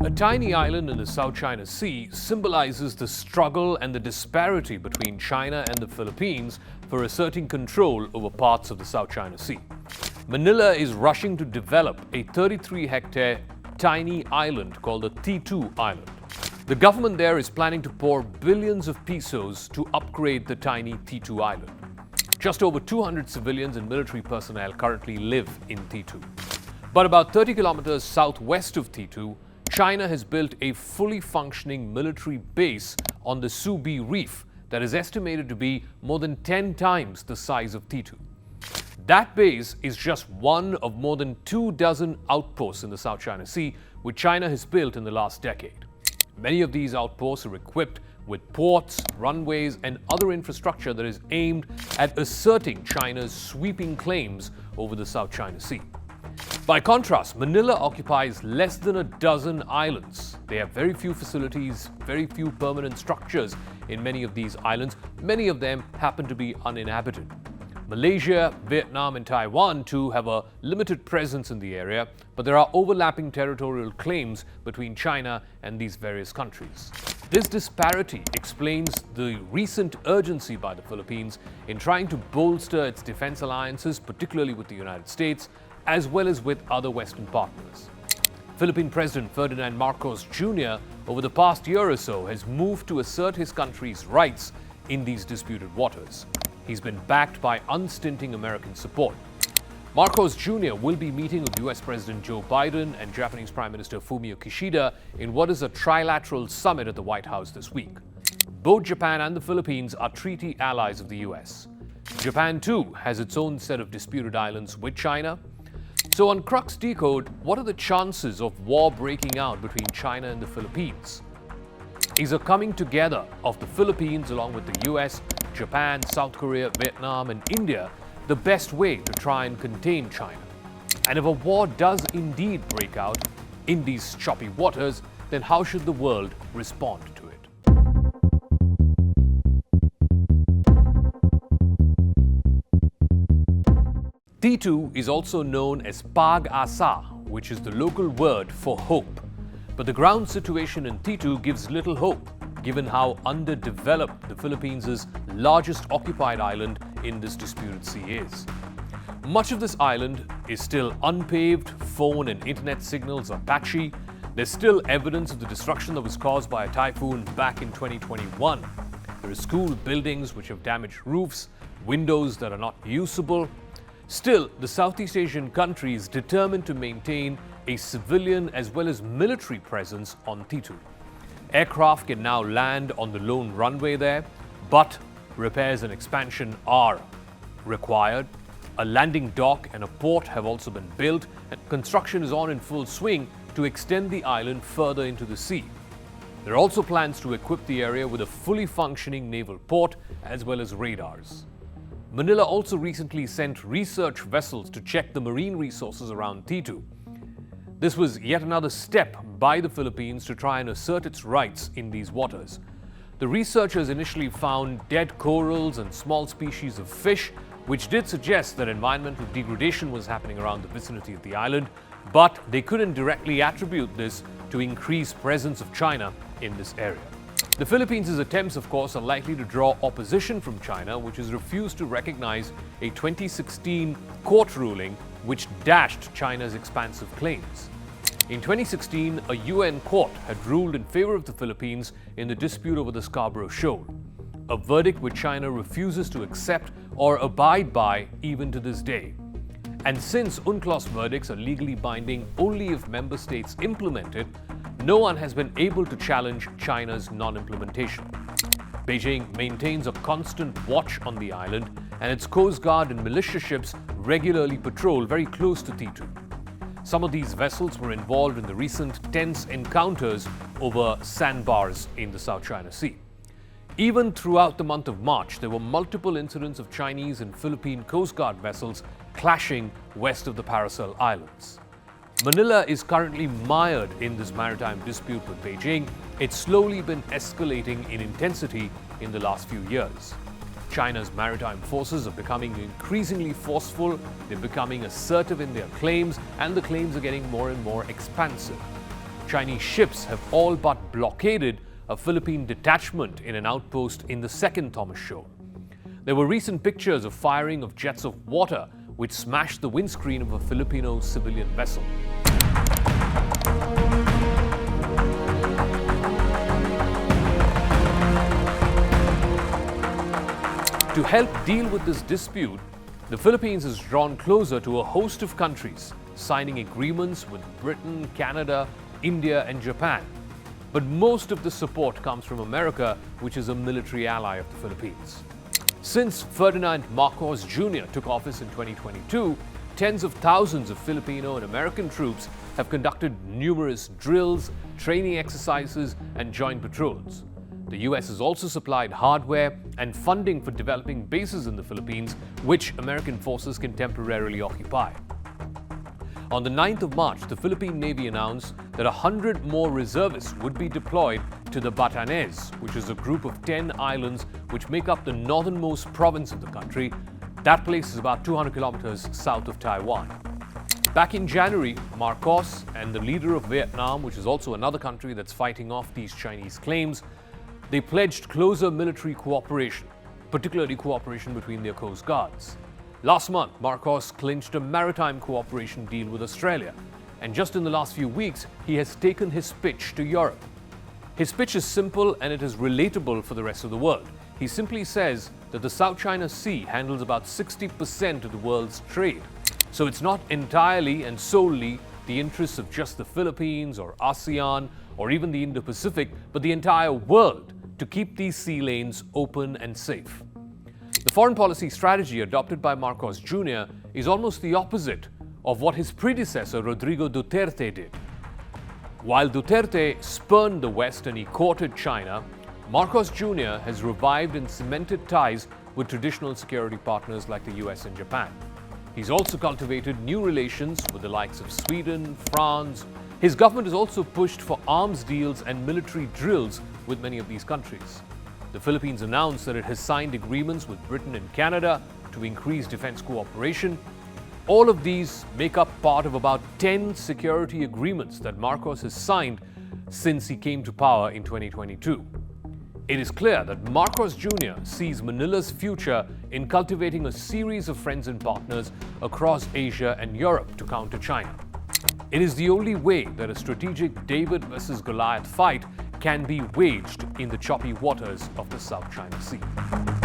A tiny island in the South China Sea symbolizes the struggle and the disparity between China and the Philippines for asserting control over parts of the South China Sea. Manila is rushing to develop a 33-hectare tiny island called the T2 Island. The government there is planning to pour billions of pesos to upgrade the tiny T2 Island. Just over 200 civilians and military personnel currently live in T2. But about 30 kilometers southwest of T2, China has built a fully functioning military base on the Subi Reef that is estimated to be more than 10 times the size of T2. That base is just one of more than 24 outposts in the South China Sea, which China has built in the last decade. Many of these outposts are equipped with ports, runways, and other infrastructure that is aimed at asserting China's sweeping claims over the South China Sea. By contrast, Manila occupies less than a dozen islands. They have very few facilities, very few permanent structures in many of these islands. Many of them happen to be uninhabited. Malaysia, Vietnam, and Taiwan too have a limited presence in the area, but there are overlapping territorial claims between China and these various countries. This disparity explains the recent urgency by the Philippines in trying to bolster its defense alliances, particularly with the United States, as well as with other Western partners. Philippine President Ferdinand Marcos Jr. over the past year or so has moved to assert his country's rights in these disputed waters. He's been backed by unstinting American support. Marcos Jr. will be meeting with US President Joe Biden and Japanese Prime Minister Fumio Kishida in what is a trilateral summit at the White House this week. Both Japan and the Philippines are treaty allies of the US. Japan too has its own set of disputed islands with China. So on Crux Decode, what are the chances of war breaking out between China and the Philippines? Is a coming together of the Philippines along with the US, Japan, South Korea, Vietnam, and India the best way to try and contain China? And if a war does indeed break out in these choppy waters, then how should the world respond to it? T2 is also known as Pag-asa, which is the local word for hope. But the ground situation in T2 gives little hope, given how underdeveloped the Philippines' largest occupied island in this disputed sea is. Much of this island is still unpaved, phone and internet signals are patchy. There's still evidence of the destruction that was caused by a typhoon back in 2021. There are school buildings which have damaged roofs, windows that are not usable. Still, the Southeast Asian country is determined to maintain a civilian as well as military presence on T2. Aircraft can now land on the lone runway there, but repairs and expansion are required. A landing dock and a port have also been built, and construction is on in full swing to extend the island further into the sea. There are also plans to equip the area with a fully functioning naval port as well as radars. Manila also recently sent research vessels to check the marine resources around T2. This was yet another step by the Philippines to try and assert its rights in these waters. The researchers initially found dead corals and small species of fish, which did suggest that environmental degradation was happening around the vicinity of the island, but they couldn't directly attribute this to increased presence of China in this area. The Philippines' attempts, of course, are likely to draw opposition from China, which has refused to recognize a 2016 court ruling which dashed China's expansive claims. In 2016, a UN court had ruled in favor of the Philippines in the dispute over the Scarborough Shoal, a verdict which China refuses to accept or abide by even to this day. And since UNCLOS verdicts are legally binding only if member states implement it, no one has been able to challenge China's non-implementation. Beijing maintains a constant watch on the island, and its Coast Guard and militia ships regularly patrol very close to T2. Some of these vessels were involved in the recent tense encounters over sandbars in the South China Sea. Even throughout the month of March, there were multiple incidents of Chinese and Philippine Coast Guard vessels clashing west of the Paracel Islands. Manila is currently mired in this maritime dispute with Beijing. It's slowly been escalating in intensity in the last few years. China's maritime forces are becoming increasingly forceful, they're becoming assertive in their claims, and the claims are getting more and more expansive. Chinese ships have all but blockaded a Philippine detachment in an outpost in the second Thomas Shoal. There were recent pictures of firing of jets of water which smashed the windscreen of a Filipino civilian vessel. To help deal with this dispute, the Philippines has drawn closer to a host of countries, signing agreements with Britain, Canada, India, and Japan. But most of the support comes from America, which is a military ally of the Philippines. Since Ferdinand Marcos Jr. took office in 2022, tens of thousands of Filipino and American troops have conducted numerous drills, training exercises, and joint patrols. The US has also supplied hardware and funding for developing bases in the Philippines, which American forces can temporarily occupy. On the 9th of March, the Philippine Navy announced that 100 more reservists would be deployed to the Batanes, which is a group of 10 islands which make up the northernmost province of the country. That place is about 200 kilometers south of Taiwan. Back in January, Marcos and the leader of Vietnam, which is also another country that's fighting off these Chinese claims, they pledged closer military cooperation, particularly cooperation between their coast guards. Last month, Marcos clinched a maritime cooperation deal with Australia, and just in the last few weeks, he has taken his pitch to Europe. His pitch is simple and it is relatable for the rest of the world. He simply says that the South China Sea handles about 60% of the world's trade. So it's not entirely and solely the interests of just the Philippines or ASEAN or even the Indo-Pacific, but the entire world to keep these sea lanes open and safe. The foreign policy strategy adopted by Marcos Jr. is almost the opposite of what his predecessor Rodrigo Duterte did. While Duterte spurned the West and he courted China, Marcos Jr. has revived and cemented ties with traditional security partners like the US and Japan. He's also cultivated new relations with the likes of Sweden, France. His government has also pushed for arms deals and military drills with many of these countries. The Philippines announced that it has signed agreements with Britain and Canada to increase defense cooperation. All of these make up part of about 10 security agreements that Marcos has signed since he came to power in 2022. It is clear that Marcos Jr. sees Manila's future in cultivating a series of friends and partners across Asia and Europe to counter China. It is the only way that a strategic David versus Goliath fight can be waged in the choppy waters of the South China Sea.